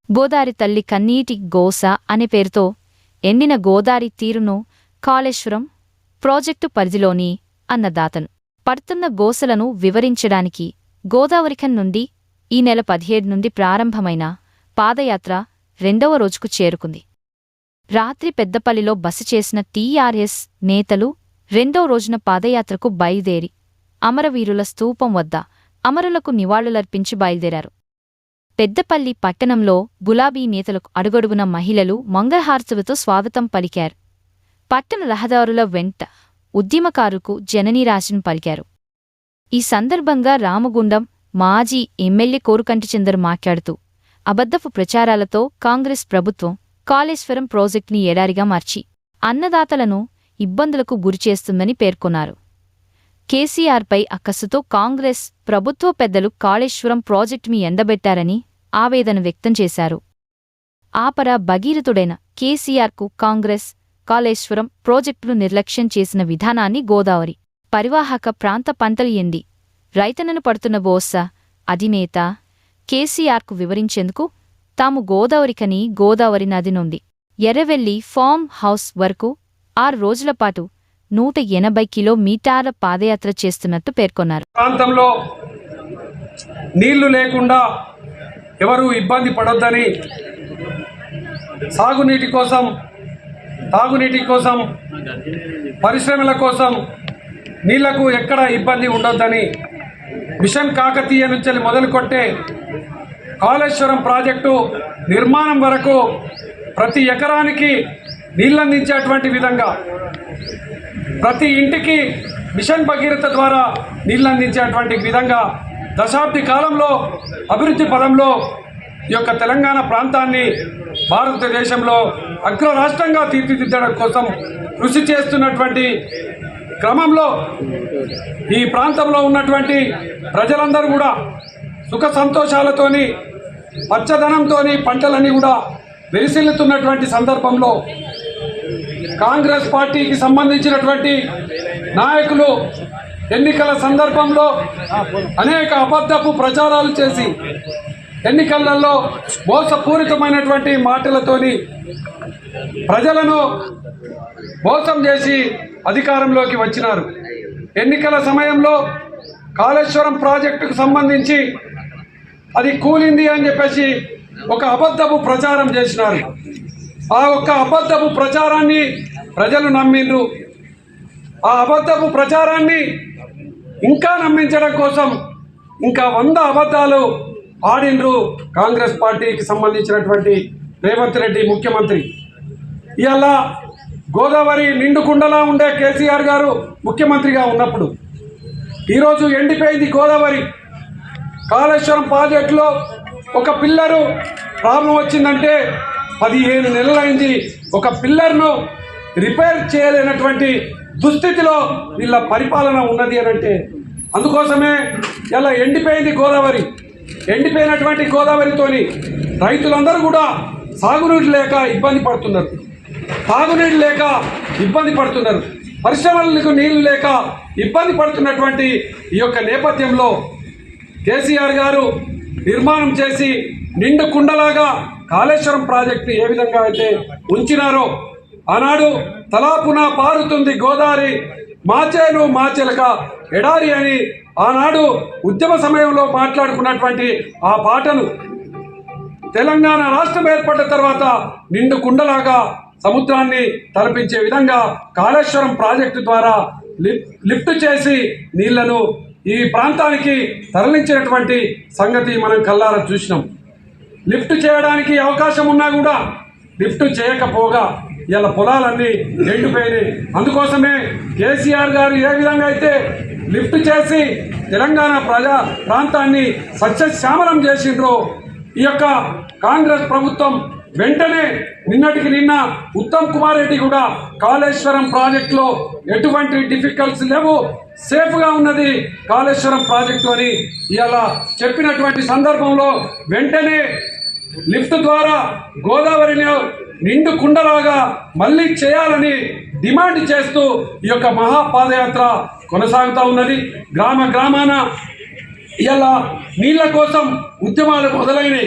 గోదారి తల్లి కన్నీటి గోస అనే పేరుతో ఎండిన గోదారి తీరును కాళేశ్వరం ప్రాజెక్టు పరిధిలోని అన్నదాతను పడుతున్న గోసలను వివరించడానికి గోదావరిఖన్ నుండి ఈ నెల 17 నుండి ప్రారంభమైన పాదయాత్ర 2వ రోజుకు చేరుకుంది. రాత్రి పెద్దపల్లిలో బస చేసిన టీఆర్ఎస్ నేతలు 2వ రోజున పాదయాత్రకు బయలుదేరి అమరవీరుల స్తూపం వద్ద అమరులకు నివాళులర్పించి బయలుదేరారు. పెద్దపల్లి పట్టణంలో గులాబీ నేతలకు అడుగడుగున మహిళలు మంగళహారతులతో స్వాగతం పలికారు. పట్టణ రహదారుల వెంట ఉద్యమకారుకు జననీరాశను పలికారు. ఈ సందర్భంగా రామగుండం మాజీ ఎమ్మెల్యే కోరుకంటిచందర్ మాట్లాడుతూ అబద్ధపు ప్రచారాలతో కాంగ్రెస్ ప్రభుత్వం కాళేశ్వరం ప్రాజెక్టుని ఎడారిగా మార్చి అన్నదాతలను ఇబ్బందులకు గురిచేస్తుందని పేర్కొన్నారు. కేసీఆర్పై అక్కసుతో కాంగ్రెస్ ప్రభుత్వ పెద్దలు కాళేశ్వరం ప్రాజెక్టుని ఎండబెట్టారని ఆవేదన వ్యక్తం చేశారు. ఆపర భగీరథుడైన కేసీఆర్కు కాంగ్రెస్ కాళేశ్వరం ప్రాజెక్టును నిర్లక్ష్యం చేసిన విధానాన్ని గోదావరి పరివాహక ప్రాంత పంటలు ఎండి రైతన్నను పడుతున్న బోస అధినేత కేసీఆర్కు వివరించేందుకు తాము గోదావరి నది నుండి ఎర్రవెల్లి ఫామ్ హౌస్ వరకు 6 రోజులపాటు 180 కిలోమీటర్ల పాదయాత్ర చేస్తున్నట్టు పేర్కొన్నారు. ప్రాంతంలో నీళ్లు లేకుండా ఎవరు ఇబ్బంది పడొద్దని, సాగునీటి కోసం, తాగునీటి కోసం, పరిశ్రమల కోసం నీళ్లకు ఎక్కడ ఇబ్బంది ఉండొద్దని మిషన్ కాకతీయ నుంచి మొదలుకొట్టే కాళేశ్వరం ప్రాజెక్టు నిర్మాణం వరకు ప్రతి ఎకరానికి నీళ్లందించేటువంటి విధంగా, ప్రతి ఇంటికి మిషన్ భగీరథ ద్వారా నీళ్లందించేటువంటి విధంగా దశాబ్ది కాలంలో అభివృద్ధి పదంలో ఈ యొక్క తెలంగాణ ప్రాంతాన్ని భారతదేశంలో అగ్ర రాష్ట్రంగా తీర్చిదిద్దడం కోసం కృషి చేస్తున్నటువంటి క్రమంలో ఈ ప్రాంతంలో ఉన్నటువంటి ప్రజలందరూ కూడా సుఖ సంతోషాలతోని, పచ్చదనంతోని పంటలన్నీ కూడా వెలిసిల్లుతున్నటువంటి సందర్భంలో కాంగ్రెస్ పార్టీకి సంబంధించినటువంటి నాయకులు ఎన్నికల సందర్భంలో అనేక అబద్ధపు ప్రచారాలు చేసి ఎన్నికలలో మోసపూరితమైనటువంటి మాటలతోని ప్రజలను మోసం చేసి అధికారంలోకి వచ్చినారు. ఎన్నికల సమయంలో కాళేశ్వరం ప్రాజెక్టుకు సంబంధించి అది కూలింది అని చెప్పేసి ఒక అబద్ధపు ప్రచారం చేసినారు. ఆ ఒక్క అబద్ధపు ప్రచారాన్ని ప్రజలు నమ్మిండ్రు. ఆ అబద్ధపు ప్రచారాన్ని ఇంకా నమ్మించడం కోసం ఇంకా 100 అబద్ధాలు ఆడిండ్రు కాంగ్రెస్ పార్టీకి సంబంధించినటువంటి రేవంత్ రెడ్డి ముఖ్యమంత్రి. ఇవాళ గోదావరి నిండుకుండలా ఉండే కేసీఆర్ గారు ముఖ్యమంత్రిగా ఉన్నప్పుడు ఈరోజు ఎండిపోయింది గోదావరి. కాళేశ్వరం ప్రాజెక్టులో ఒక పిల్లరు ప్రాబ్లం వచ్చిందంటే 15 నెలలైంది. ఒక పిల్లర్ను రిపేర్ చేయలేనటువంటి దుస్థితిలో వీళ్ళ పరిపాలన ఉన్నది అని అంటే, అందుకోసమే ఇలా ఎండిపోయింది గోదావరి. ఎండిపోయినటువంటి గోదావరితోని రైతులందరూ కూడా సాగునీరు లేక ఇబ్బంది పడుతున్నారు, తాగునీరు లేక ఇబ్బంది పడుతున్నారు, పరిశ్రమలకు నీళ్లు లేక ఇబ్బంది పడుతున్నటువంటి ఈ యొక్క నేపథ్యంలో కేసీఆర్ గారు నిర్మాణం చేసి నిండు కుండలాగా కాళేశ్వరం ప్రాజెక్టు ఏ విధంగా అయితే ఉంచినారో, ఆనాడు తలాపున పారుతుంది గోదావరి మాచేను మాచెలక ఎడారి అని ఆనాడు ఉద్యమ సమయంలో మాట్లాడుకున్నటువంటి ఆ పాటను తెలంగాణ రాష్ట్రం ఏర్పడిన తర్వాత నిండు కుండలాగా సముద్రాన్ని తలపించే విధంగా కాళేశ్వరం ప్రాజెక్టు ద్వారా లిఫ్ట్ చేసి నీళ్లను ఈ ప్రాంతానికి తరలించినటువంటి సంగతి మనం కళ్ళారా చూసినాం. లిఫ్ట్ చేయడానికి అవకాశం ఉన్నా కూడా లిఫ్ట్ చేయకపోగా ఇలా పొలాలన్నీ ఎండిపోయినాయి. అందుకోసమే కేసీఆర్ గారు ఏ విధంగా అయితే లిఫ్ట్ చేసి తెలంగాణ ప్రాంతాన్ని సస్యశ్యామలం చేసిండ్రో, ఈ యొక్క కాంగ్రెస్ ప్రభుత్వం వెంటనే నిన్నటికి నిన్న ఉత్తమ్ కుమార్ రెడ్డి కూడా కాళేశ్వరం ప్రాజెక్టులో ఎటువంటి డిఫికల్ట్స్ లేవు, సేఫ్గా ఉన్నది కాళేశ్వరం ప్రాజెక్టు అని ఇలా చెప్పినటువంటి సందర్భంలో వెంటనే లిఫ్ట్ ద్వారా గోదావరిని నిండు కుండలాగా మళ్ళీ చేయాలని డిమాండ్ చేస్తూ ఈ యొక్క మహాపాదయాత్ర కొనసాగుతూ ఉన్నది. గ్రామ గ్రామాన ఇలా నీళ్ల కోసం ఉద్యమాలు మొదలైనవి.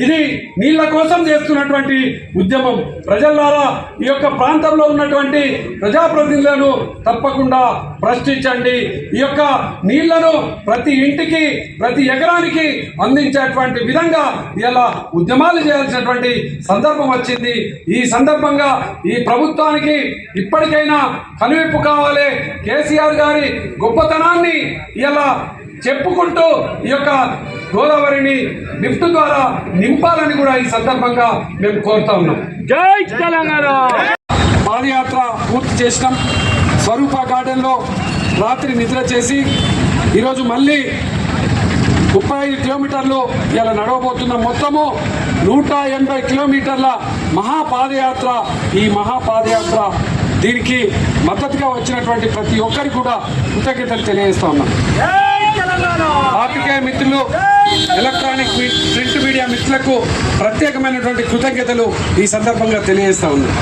ఇది నీళ్ల కోసం చేస్తున్నటువంటి ఉద్యమం. ప్రజలారా, ఈ యొక్క ప్రాంతంలో ఉన్నటువంటి ప్రజాప్రతినిధులను తప్పకుండా ప్రశ్నించండి. ఈ యొక్క నీళ్లను ప్రతి ఇంటికి, ప్రతి ఎకరానికి అందించేటువంటి విధంగా ఇలా ఉద్యమాలు చేయాల్సినటువంటి సందర్భం వచ్చింది. ఈ సందర్భంగా ఈ ప్రభుత్వానికి ఇప్పటికైనా కనువిప్పు కావాలి. కేసీఆర్ గారి గొప్పతనాన్ని ఇలా చెప్పుకుంటూ ఈ యొక్క గోదావరిని లిఫ్ట్ ద్వారా నింపాలని కూడా ఈ సందర్భంగా మేము కోరుతా ఉన్నాం. జై తెలంగాణ. పాదయాత్ర పూర్తి చేసినాం. స్వరూప గార్డెన్లో రాత్రి నిద్ర చేసి ఈరోజు మళ్ళీ 35 కిలోమీటర్లు ఇలా నడవబోతున్నాం. మొత్తము 180 కిలోమీటర్ల మహాపాదయాత్ర. ఈ మహాపాదయాత్ర దీనికి మద్దతుగా వచ్చినటువంటి ప్రతి ఒక్కరికి కూడా కృతజ్ఞతలు తెలియజేస్తా ఉన్నాం. పాత్రికేయ మిత్రులు, ఎలక్ట్రానిక్ ప్రింట్ మీడియా మిత్రులకు ప్రత్యేకమైనటువంటి కృతజ్ఞతలు ఈ సందర్భంగా తెలియజేస్తా ఉన్నాం.